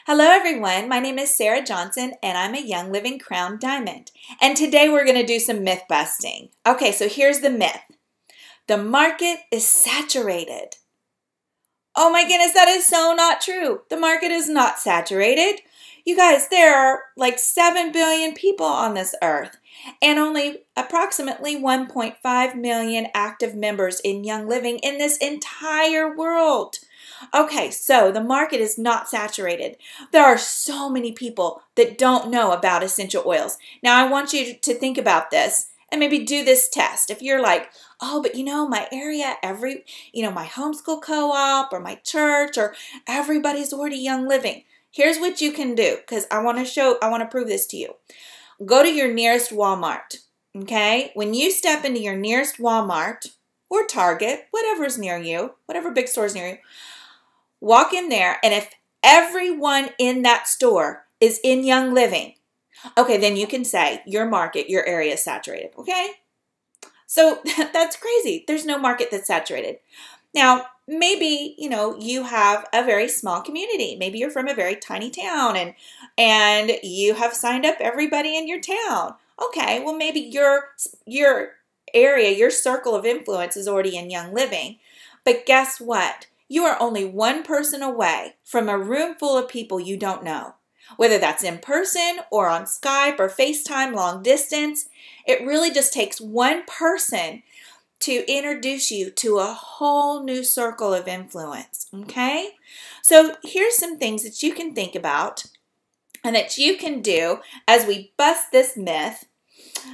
Hello everyone, my name is Sarah Johnson and I'm a Young Living Crown Diamond. And today we're going to do some myth busting. Okay, so here's the myth. The market is saturated. Oh my goodness, that is so not true. The market is not saturated. You guys, there are like 7 billion people on this earth and only approximately 1.5 million active members in Young Living in this entire world. Okay, so the market is not saturated. There are so many people that don't know about essential oils. Now, I want you to think about this and maybe do this test. If you're like, oh, but you know, my area, my homeschool co-op or my church or everybody's already Young Living. Here's what you can do because I want to prove this to you. Go to your nearest Walmart, okay? When you step into your nearest Walmart or Target, whatever's near you, whatever big store is near you, walk in there, and if everyone in that store is in Young Living, okay, then you can say your market, your area is saturated, okay? So that's crazy. There's no market that's saturated. Now, maybe, you have a very small community. Maybe you're from a very tiny town and you have signed up everybody in your town. Okay, well, maybe your area, your circle of influence is already in Young Living. But guess what? You are only one person away from a room full of people you don't know. Whether that's in person or on Skype or FaceTime long distance, it really just takes one person to introduce you to a whole new circle of influence, okay? So here's some things that you can think about and that you can do as we bust this myth.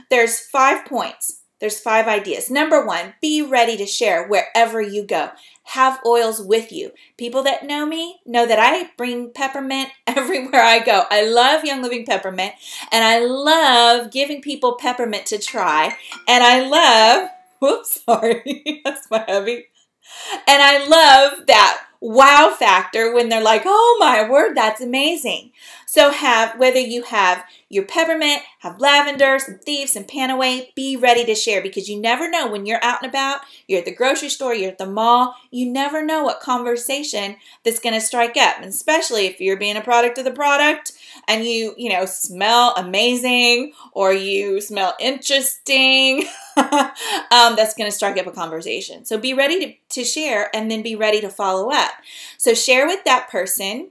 There's 5 points. There's 5 ideas. Number 1, be ready to share wherever you go. Have oils with you. People that know me know that I bring peppermint everywhere I go. I love Young Living peppermint, and I love giving people peppermint to try, and I love, whoops, sorry, that's my hubby, and I love that wow factor when they're like, oh my word, that's amazing. So whether you have your peppermint, have lavender, some thieves, some Panaway, be ready to share because you never know when you're out and about, you're at the grocery store, you're at the mall, you never know what conversation that's going to strike up, and especially if you're being a product of the product and you smell amazing or you smell interesting, that's going to strike up a conversation. So be ready to share and then be ready to follow up. So share with that person,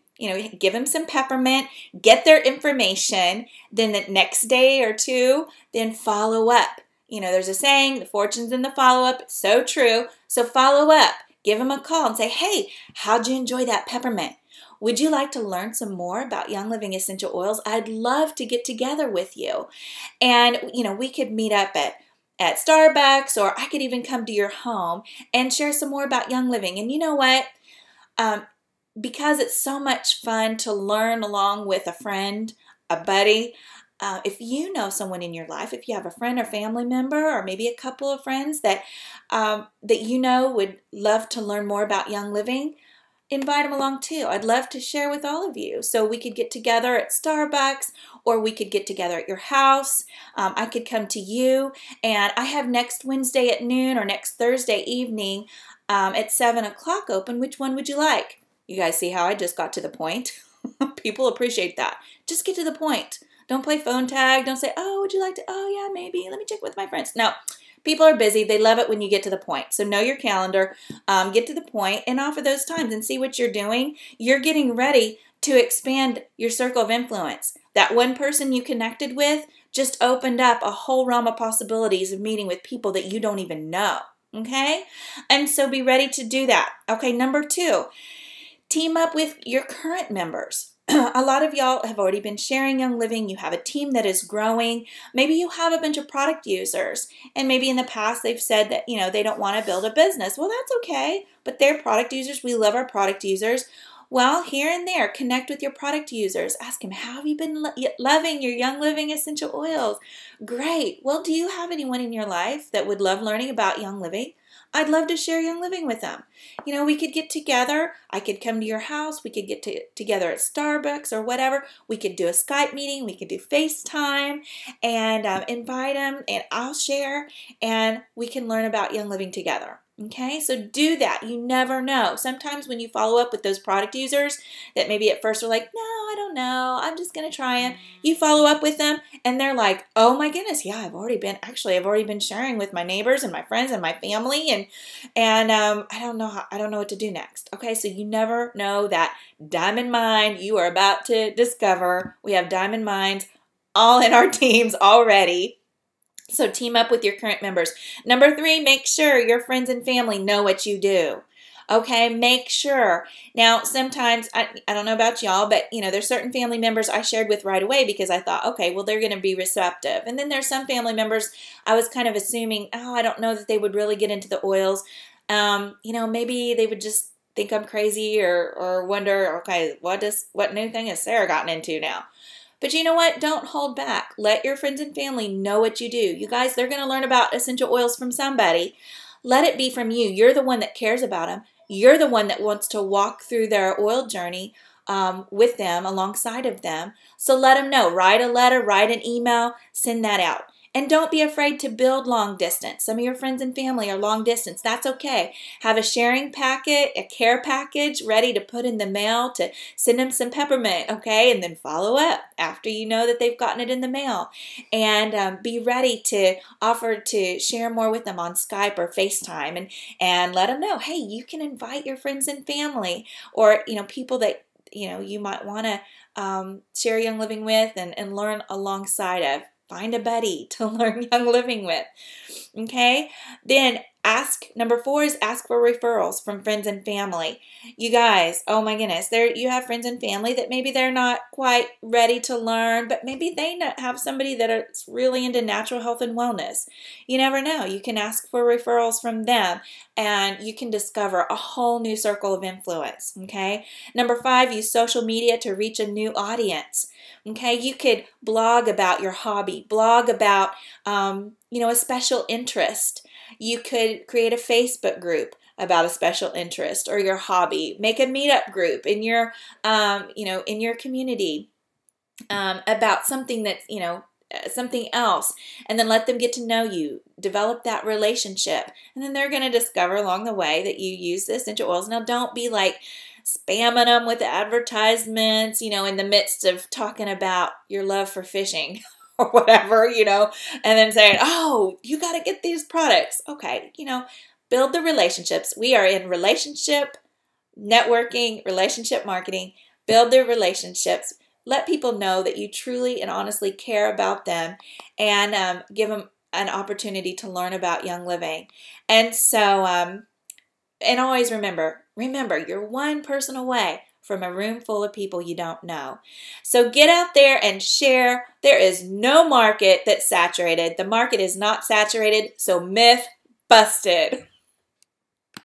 give them some peppermint, get their information, then the next day or two, then follow up. There's a saying, the fortune's in the follow-up. It's so true. So follow up. Give them a call and say, hey, how'd you enjoy that peppermint? Would you like to learn some more about Young Living essential oils? I'd love to get together with you. And, we could meet up at Starbucks, or I could even come to your home and share some more about Young Living. And you know what? Because it's so much fun to learn along with a friend, a buddy, if you know someone in your life, if you have a friend or family member or maybe a couple of friends that would love to learn more about Young Living, invite them along too. I'd love to share with all of you. So we could get together at Starbucks or we could get together at your house. I could come to you, and I have next Wednesday at noon or next Thursday evening at 7 o'clock open. Which one would you like? You guys see how I just got to the point? People appreciate that. Just get to the point. Don't play phone tag. Don't say, oh, would you like to? Oh, yeah, maybe. Let me check with my friends. No, people are busy. They love it when you get to the point. So know your calendar. Get to the point and offer those times and see what you're doing. You're getting ready to expand your circle of influence. That one person you connected with just opened up a whole realm of possibilities of meeting with people that you don't even know. Okay? And so be ready to do that. Okay, number 2. Team up with your current members. A lot of y'all have already been sharing Young Living. You have a team that is growing. Maybe you have a bunch of product users, and maybe in the past they've said that they don't want to build a business. Well, that's okay, but they're product users. We love our product users. Well, here and there, connect with your product users. Ask them, how have you been loving your Young Living essential oils? Great. Well, do you have anyone in your life that would love learning about Young Living? I'd love to share Young Living with them. We could get together. I could come to your house. We could get together at Starbucks or whatever. We could do a Skype meeting. We could do FaceTime and invite them, and I'll share, and we can learn about Young Living together. Okay, so do that. You never know. Sometimes when you follow up with those product users that maybe at first are like, no, I don't know, I'm just going to try them. You follow up with them and they're like, oh my goodness, yeah, I've already been sharing with my neighbors and my friends and my family, and I don't know what to do next. Okay, so you never know that diamond mine you are about to discover. We have diamond mines all in our teams already. So team up with your current members. Number 3, make sure your friends and family know what you do. Okay, make sure. Now, sometimes, I don't know about y'all, but, there's certain family members I shared with right away because I thought, okay, well, they're going to be receptive. And then there's some family members I was kind of assuming, oh, I don't know that they would really get into the oils. Maybe they would just think I'm crazy or wonder, okay, what new thing has Sarah gotten into now? But you know what? Don't hold back. Let your friends and family know what you do. You guys, they're going to learn about essential oils from somebody. Let it be from you. You're the one that cares about them. You're the one that wants to walk through their oil journey with them, alongside of them. So let them know. Write a letter, write an email, send that out. And don't be afraid to build long distance. Some of your friends and family are long distance. That's okay. Have a sharing packet, a care package ready to put in the mail to send them some peppermint, okay? And then follow up after you know that they've gotten it in the mail. And be ready to offer to share more with them on Skype or FaceTime and let them know, hey, you can invite your friends and family or, people that, you might want to share Young Living with and learn alongside of. Find a buddy to learn Young Living with. Okay? Then number 4 is ask for referrals from friends and family. You guys, oh my goodness, you have friends and family that maybe they're not quite ready to learn, but maybe they have somebody that is really into natural health and wellness. You never know. You can ask for referrals from them and you can discover a whole new circle of influence. Okay? Number 5, use social media to reach a new audience. Okay? You could blog about your hobby, blog about, a special interest. You could create a Facebook group about a special interest or your hobby. Make a meetup group in your, in your community about something that's, something else, and then let them get to know you. Develop that relationship, and then they're going to discover along the way that you use the essential oils. Now, don't be like spamming them with advertisements, in the midst of talking about your love for fishing. Or whatever, and then saying, oh, you got to get these products. Okay, build the relationships. We are in relationship networking, relationship marketing. Build the relationships. Let people know that you truly and honestly care about them and give them an opportunity to learn about Young Living. And so, and always remember, you're one person away from a room full of people you don't know. So get out there and share. There is no market that's saturated. The market is not saturated, so myth busted.